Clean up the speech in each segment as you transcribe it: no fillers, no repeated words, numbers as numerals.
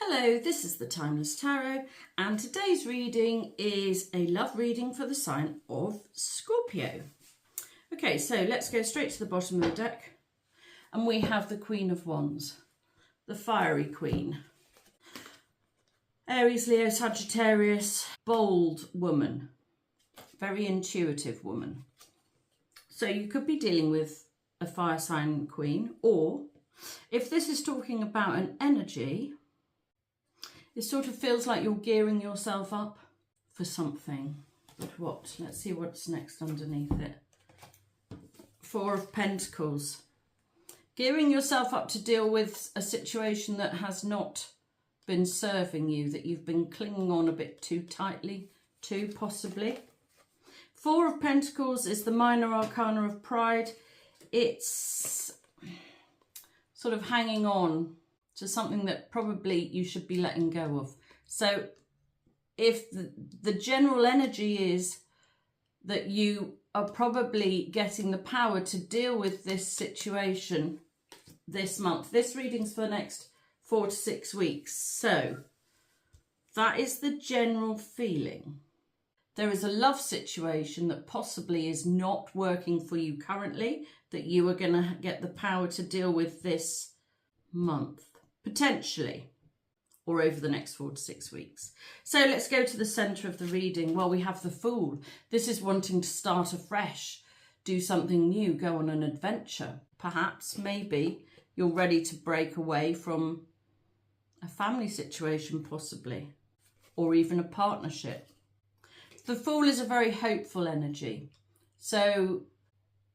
Hello, this is the Timeless Tarot, and today's reading is a love reading for the sign of Scorpio. Okay, so let's go straight to the bottom of the deck, and we have the Queen of Wands, the fiery queen. Aries, Leo, Sagittarius, bold woman, very intuitive woman. So you could be dealing with a fire sign queen, or if this is talking about an energy, it sort of feels like you're gearing yourself up for something. But what? Let's see what's next underneath it. Four of Pentacles. Gearing yourself up to deal with a situation that has not been serving you, that you've been clinging on a bit too tightly to, possibly. Four of Pentacles is the minor arcana of pride. It's sort of hanging on to something that probably you should be letting go of. So if the general energy is that you are probably getting the power to deal with this situation this month. This reading's for the next 4 to 6 weeks. So that is the general feeling. There is a love situation that possibly is not working for you currently, that you are going to get the power to deal with this month. Potentially, or over the next 4 to 6 weeks. So let's go to the centre of the reading. Well, we have the Fool. This is wanting to start afresh, do something new, go on an adventure. Perhaps, maybe, you're ready to break away from a family situation, possibly, or even a partnership. The Fool is a very hopeful energy. So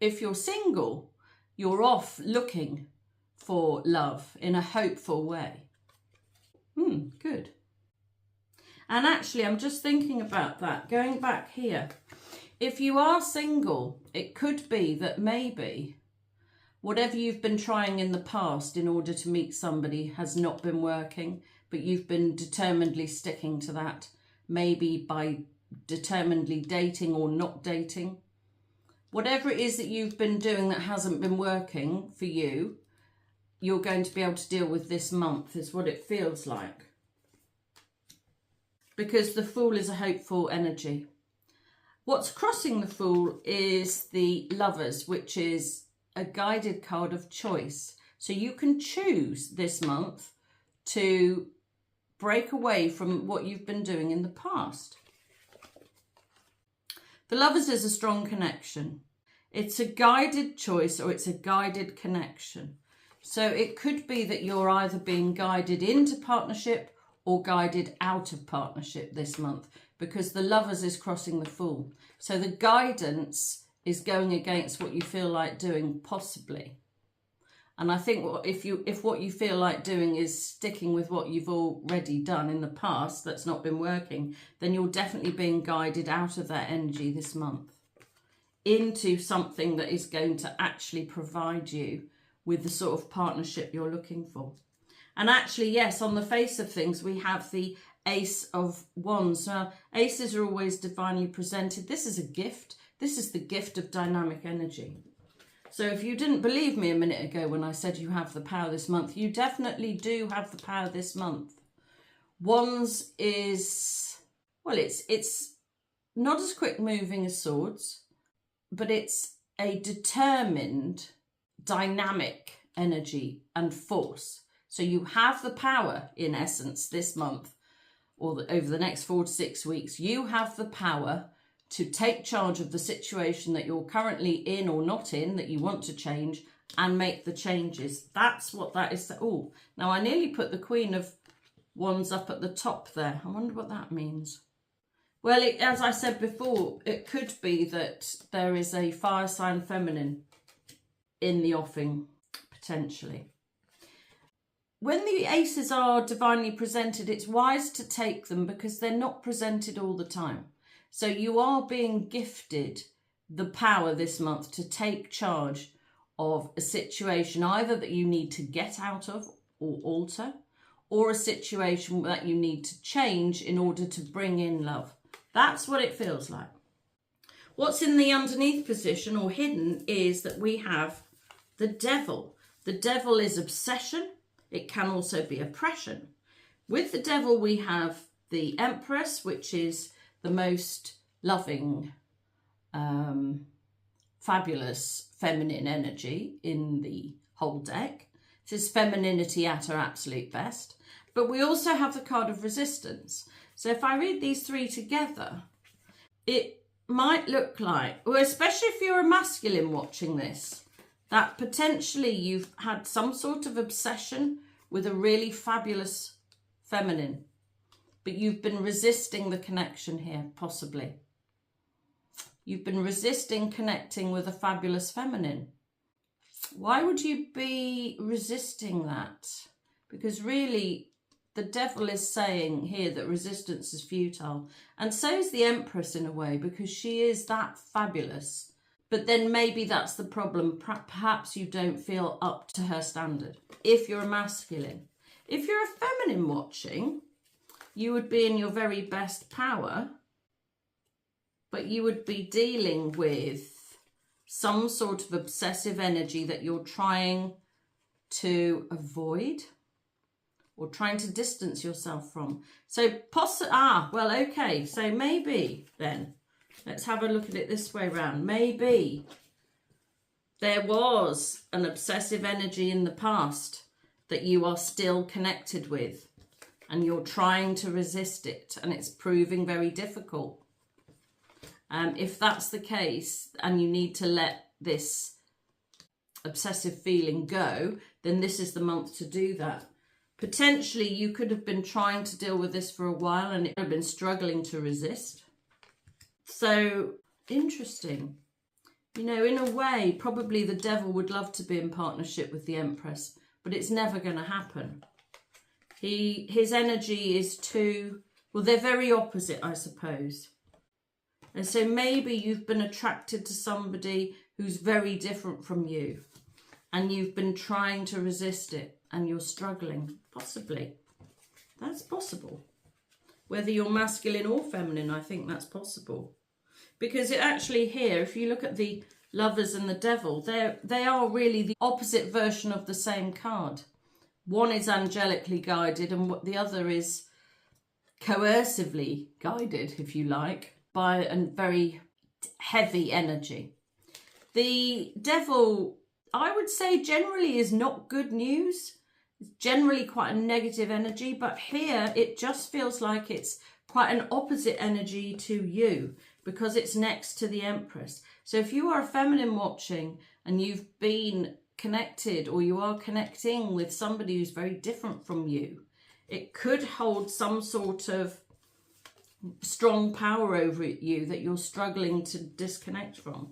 if you're single, you're off looking for love in a hopeful way. Good. And actually, I'm just thinking about that. Going back here, if you are single, it could be that maybe whatever you've been trying in the past in order to meet somebody has not been working, but you've been determinedly sticking to that, maybe by determinedly dating or not dating. Whatever it is that you've been doing that hasn't been working for you, you're going to be able to deal with this month, is what it feels like. Because the Fool is a hopeful energy. What's crossing the Fool is the Lovers, which is a guided card of choice. So you can choose this month to break away from what you've been doing in the past. The Lovers is a strong connection. It's a guided choice or it's a guided connection. So it could be that you're either being guided into partnership or guided out of partnership this month, because the Lovers is crossing the Fool. So the guidance is going against what you feel like doing, possibly. And I think if what you feel like doing is sticking with what you've already done in the past that's not been working, then you're definitely being guided out of that energy this month into something that is going to actually provide you with the sort of partnership you're looking for. And actually, yes, on the face of things, we have the Ace of Wands. Now, aces are always divinely presented. This is a gift. This is the gift of dynamic energy. So if you didn't believe me a minute ago when I said you have the power this month, you definitely do have the power this month. Wands is, well, it's not as quick moving as Swords, but it's a determined, dynamic energy and force. So you have the power, in essence, this month or over the next 4 to 6 weeks. You have the power to take charge of the situation that you're currently in or not in, that you want to change, and make the changes. That's what that is. Oh, now I nearly put the Queen of Wands up at the top there. I wonder what that means. Well, as I said before, it could be that there is a fire sign feminine in the offing, potentially. When the aces are divinely presented, it's wise to take them because they're not presented all the time. So you are being gifted the power this month to take charge of a situation either that you need to get out of or alter, or a situation that you need to change in order to bring in love. That's what it feels like. What's in the underneath position or hidden is that we have the Devil. The Devil is obsession. It can also be oppression. With the devil, we have the Empress, which is the most loving, fabulous feminine energy in the whole deck. This is femininity at her absolute best. But we also have the card of resistance. So if I read these three together, it might look like, well, especially if you're a masculine watching this, that potentially you've had some sort of obsession with a really fabulous feminine, but you've been resisting the connection here, possibly. You've been resisting connecting with a fabulous feminine. Why would you be resisting that? Because really, the devil is saying here that resistance is futile. And so is the Empress in a way, because she is that fabulous. But then maybe that's the problem. Perhaps you don't feel up to her standard if you're a masculine. If you're a feminine watching, you would be in your very best power, but you would be dealing with some sort of obsessive energy that you're trying to avoid or trying to distance yourself from. So, well, okay. So maybe then, let's have a look at it this way round. Maybe there was an obsessive energy in the past that you are still connected with and you're trying to resist it and it's proving very difficult. If that's the case and you need to let this obsessive feeling go, then this is the month to do that. Potentially you could have been trying to deal with this for a while and it would have been struggling to resist. So interesting. You know, in a way, probably the devil would love to be in partnership with the Empress, but it's never going to happen. His energy is too, well, they're very opposite, I suppose. And so maybe you've been attracted to somebody who's very different from you and you've been trying to resist it and you're struggling. Possibly. That's possible. Whether you're masculine or feminine, I think that's possible. Because it actually here, if you look at the Lovers and the Devil, they are really the opposite version of the same card. One is angelically guided and the other is coercively guided, if you like, by a very heavy energy. The Devil, I would say, generally is not good news. It's generally quite a negative energy, but here it just feels like it's quite an opposite energy to you because it's next to the Empress. So if you are a feminine watching and you've been connected or you are connecting with somebody who's very different from you, it could hold some sort of strong power over you that you're struggling to disconnect from.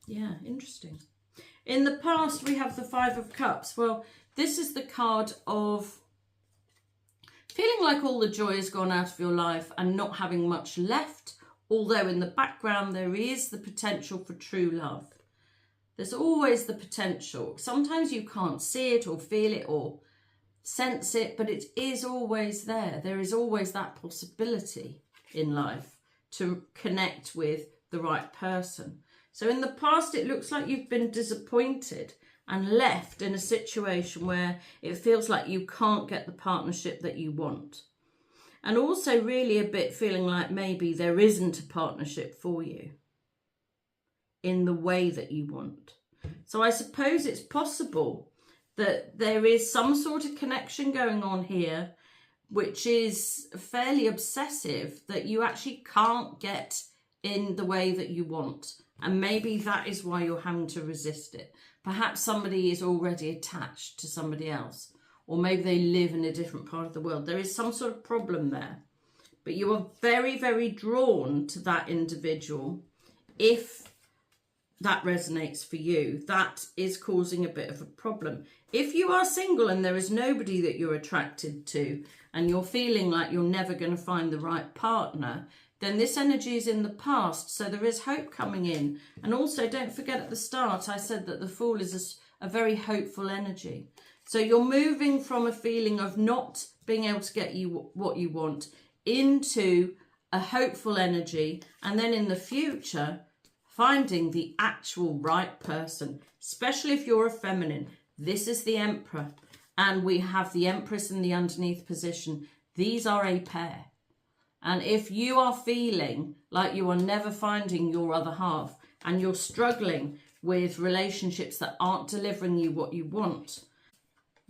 Yeah, interesting. In the past, we have the Five of Cups. Well, this is the card of feeling like all the joy has gone out of your life and not having much left, although in the background there is the potential for true love. There's always the potential. Sometimes you can't see it or feel it or sense it, but it is always there. There is always that possibility in life to connect with the right person. So in the past, it looks like you've been disappointed and left in a situation where it feels like you can't get the partnership that you want. And also really a bit feeling like maybe there isn't a partnership for you in the way that you want. So I suppose it's possible that there is some sort of connection going on here, which is fairly obsessive, that you actually can't get in the way that you want. And maybe that is why you're having to resist it. Perhaps somebody is already attached to somebody else, or maybe they live in a different part of the world. There is some sort of problem there, but you are very, very drawn to that individual. If that resonates for you, that is causing a bit of a problem. If you are single and there is nobody that you're attracted to and you're feeling like you're never going to find the right partner, then this energy is in the past. So there is hope coming in. And also don't forget at the start, I said that the Fool is a very hopeful energy. So you're moving from a feeling of not being able to get you what you want into a hopeful energy. And then in the future, finding the actual right person, especially if you're a feminine. This is the Emperor. and we have the Empress in the underneath position. These are a pair. And if you are feeling like you are never finding your other half and you're struggling with relationships that aren't delivering you what you want,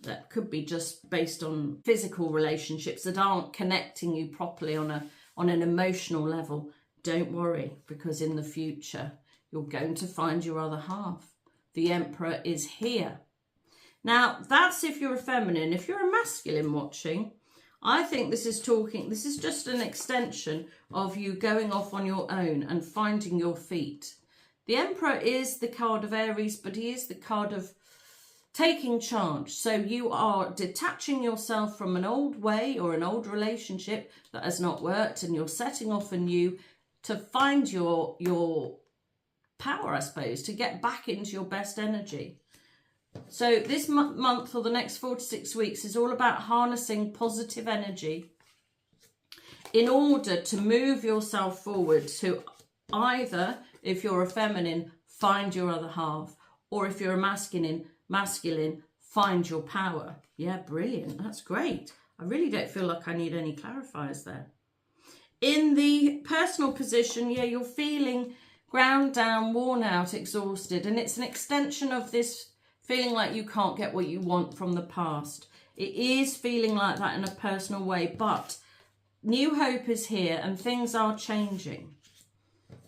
that could be just based on physical relationships that aren't connecting you properly on an emotional level, don't worry, because in the future you're going to find your other half. The Emperor is here. Now, that's if you're a feminine. If you're a masculine watching, I think this is just an extension of you going off on your own and finding your feet. The Emperor is the card of Aries, but he is the card of taking charge. So you are detaching yourself from an old way or an old relationship that has not worked, and you're setting off anew to find your power, I suppose, to get back into your best energy. So this month or the next 4 to 6 weeks is all about harnessing positive energy in order to move yourself forward to either, if you're a feminine, find your other half, or if you're a masculine, find your power. Yeah, brilliant. That's great. I really don't feel like I need any clarifiers there. In the personal position, yeah, you're feeling ground down, worn out, exhausted, and it's an extension of this feeling like you can't get what you want from the past. It is feeling like that in a personal way, but new hope is here and things are changing.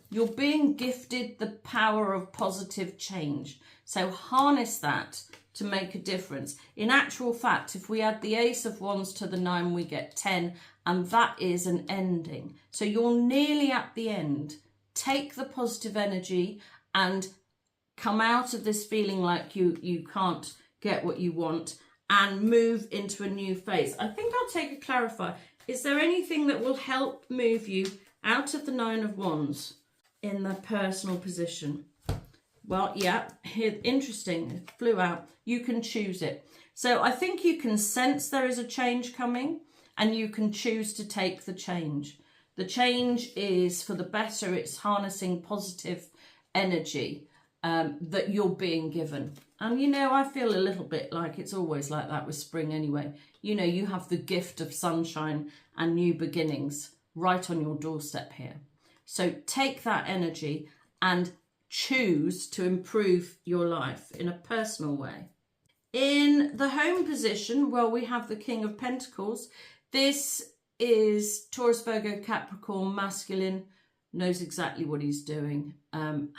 You're being gifted the power of positive change. So harness that to make a difference. In actual fact, if we add the Ace of Wands to the 9, we get 10, and that is an ending. So you're nearly at the end. Take the positive energy and come out of this feeling like you can't get what you want and move into a new phase. I think I'll take a clarifier. Is there anything that will help move you out of the 9 of Wands in the personal position? Well, yeah, here, interesting, it flew out. You can choose it. So I think you can sense there is a change coming and you can choose to take the change. The change is for the better. It's harnessing positive energy that you're being given. And, you know, I feel a little bit like it's always like that with spring anyway. You know, you have the gift of sunshine and new beginnings right on your doorstep here. So take that energy and choose to improve your life in a personal way. In the home position, well, we have the King of Pentacles. This is Taurus, Virgo, Capricorn, masculine, knows exactly what he's doing,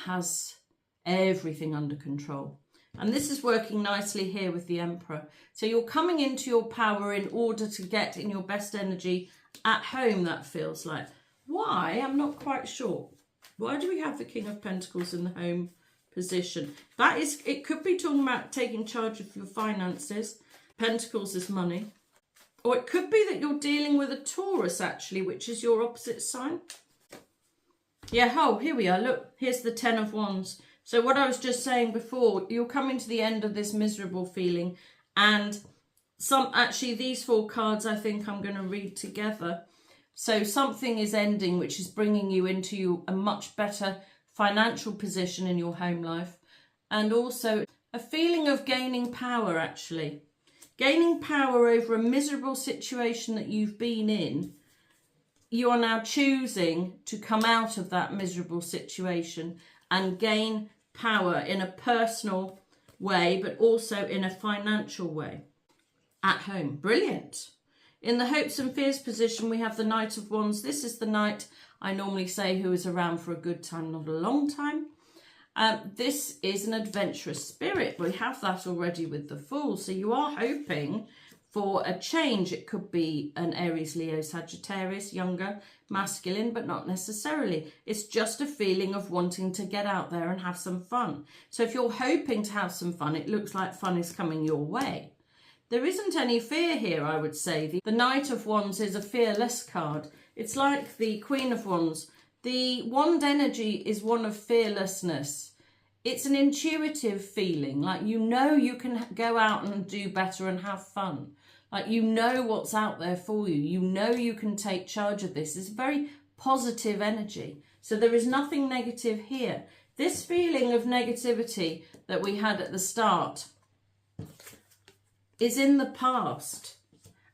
has everything under control. And this is working nicely here with the Emperor. So you're coming into your power in order to get in your best energy at home, that feels like. Why? I'm not quite sure. Why do we have the King of Pentacles in the home position? That is, it could be talking about taking charge of your finances. Pentacles is money. Or it could be that you're dealing with a Taurus, actually, which is your opposite sign. Yeah, oh, here we are. Look, here's the 10 of Wands. So what I was just saying before, you're coming to the end of this miserable feeling. And actually, these 4 cards I think I'm going to read together. So something is ending, which is bringing you into a much better financial position in your home life. And also a feeling of gaining power, actually. Gaining power over a miserable situation that you've been in. You are now choosing to come out of that miserable situation and gain power in a personal way, but also in a financial way at home. Brilliant. In the hopes and fears position, we have the Knight of Wands. This is the knight I normally say who is around for a good time, not a long time. This is an adventurous spirit. We have that already with the Fool. So you are hoping for a change. It could be an Aries, Leo, Sagittarius, younger, masculine, but not necessarily. It's just a feeling of wanting to get out there and have some fun. So if you're hoping to have some fun, it looks like fun is coming your way. There isn't any fear here, I would say. The Knight of Wands is a fearless card. It's like the Queen of Wands. The wand energy is one of fearlessness. It's an intuitive feeling, like you know you can go out and do better and have fun. Like you know what's out there for you. You know you can take charge of this. It's very positive energy. So there is nothing negative here. This feeling of negativity that we had at the start is in the past.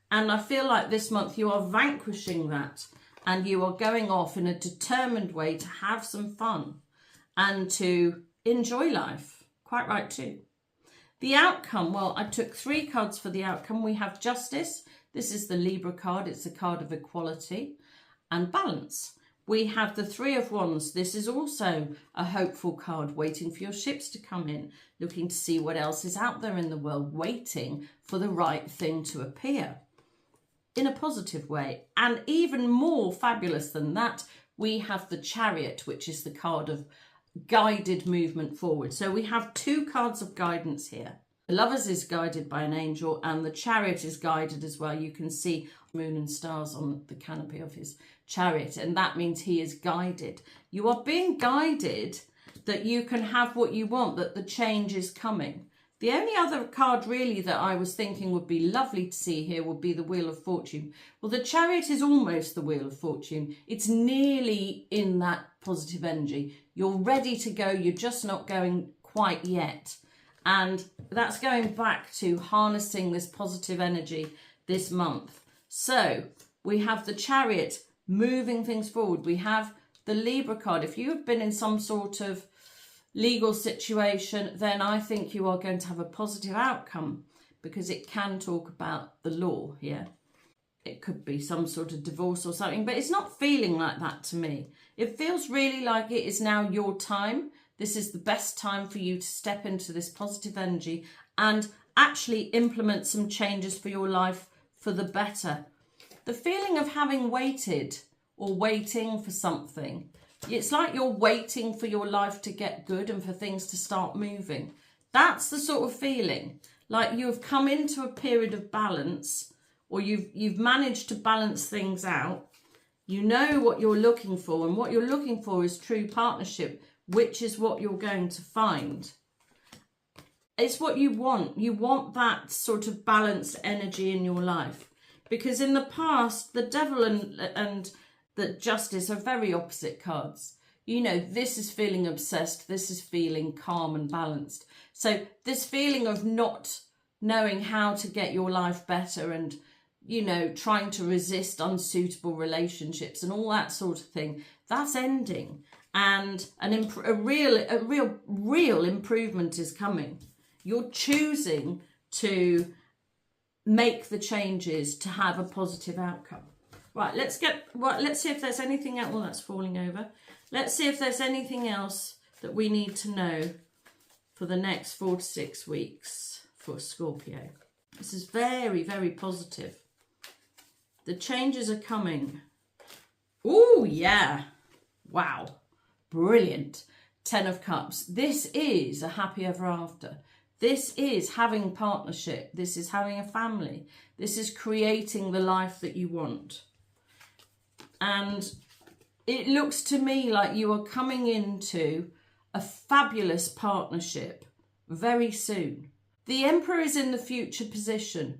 And I feel like this month you are vanquishing that, and you are going off in a determined way to have some fun and to enjoy life. Quite right too. The outcome, well, I took 3 cards for the outcome. We have Justice. This is the Libra card. It's a card of equality and balance. We have the 3 of Wands. This is also a hopeful card, waiting for your ships to come in, looking to see what else is out there in the world, waiting for the right thing to appear in a positive way. And even more fabulous than that, we have the Chariot, which is the card of guided movement forward. So we have 2 cards of guidance here. The Lovers is guided by an angel, and the Chariot is guided as well. You can see moon and stars on the canopy of his chariot, and that means he is guided. You are being guided that you can have what you want, that the change is coming. The only other card really that I was thinking would be lovely to see here would be the Wheel of Fortune. Well, the Chariot is almost the Wheel of Fortune. It's nearly in that positive energy. You're ready to go. You're just not going quite yet. And that's going back to harnessing this positive energy this month. So we have the Chariot moving things forward. We have the Libra card. If you have been in some sort of legal situation, then I think you are going to have a positive outcome, because it can talk about the law here. It could be some sort of divorce or something, but it's not feeling like that to me. It feels really like it is now your time. This is the best time for you to step into this positive energy and actually implement some changes for your life for the better. The feeling of having waited or waiting for something, it's like you're waiting for your life to get good and for things to start moving. That's the sort of feeling, like you have come into a period of balance, or you've managed to balance things out. You know what you're looking for, and what you're looking for is true partnership, which is what you're going to find. It's what you want. You want that sort of balanced energy in your life, because in the past, the Devil and the Justice are very opposite cards. You know, this is feeling obsessed. This is feeling calm and balanced. So this feeling of not knowing how to get your life better, and, you know, trying to resist unsuitable relationships and all that sort of thing, that's ending. And a real improvement is coming. You're choosing to make the changes to have a positive outcome. Right, let's see if there's anything else. Well, that's falling over. Let's see if there's anything else that we need to know for the next 4 to 6 weeks for Scorpio. This is very, very positive. The changes are coming. Oh, yeah. Wow. Brilliant. 10 of Cups. This is a happy ever after. This is having partnership. This is having a family. This is creating the life that you want. And it looks to me like you are coming into a fabulous partnership very soon. The Emperor is in the future position,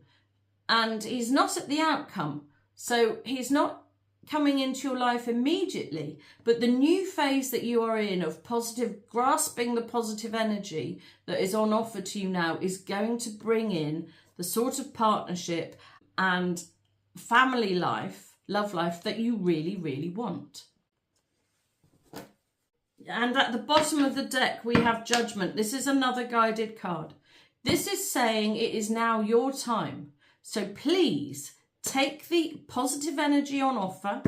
and he's not at the outcome. So he's not coming into your life immediately, but the new phase that you are in of positive, grasping the positive energy that is on offer to you now is going to bring in the sort of partnership and family life, love life that you really, really want. And at the bottom of the deck, we have Judgment. This is another guided card. This is saying it is now your time. So please take the positive energy on offer,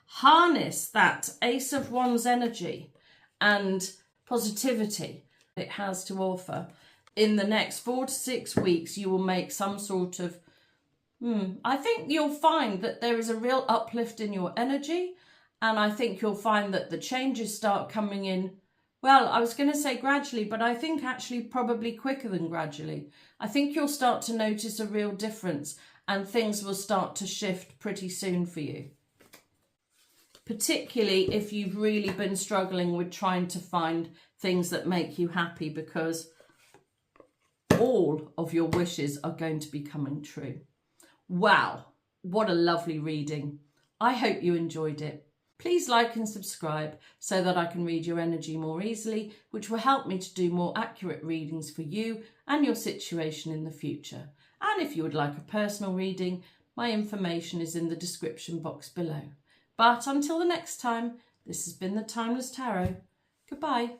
harness that Ace of Wands energy and positivity it has to offer. In the next 4 to 6 weeks, you will make some sort of, I think you'll find that there is a real uplift in your energy. And I think you'll find that the changes start coming in. Well, I was going to say gradually, but I think actually probably quicker than gradually. I think you'll start to notice a real difference, and things will start to shift pretty soon for you. Particularly if you've really been struggling with trying to find things that make you happy, because all of your wishes are going to be coming true. Wow, what a lovely reading. I hope you enjoyed it. Please like and subscribe so that I can read your energy more easily, which will help me to do more accurate readings for you and your situation in the future. And if you would like a personal reading, my information is in the description box below. But until the next time, this has been the Timeless Tarot. Goodbye.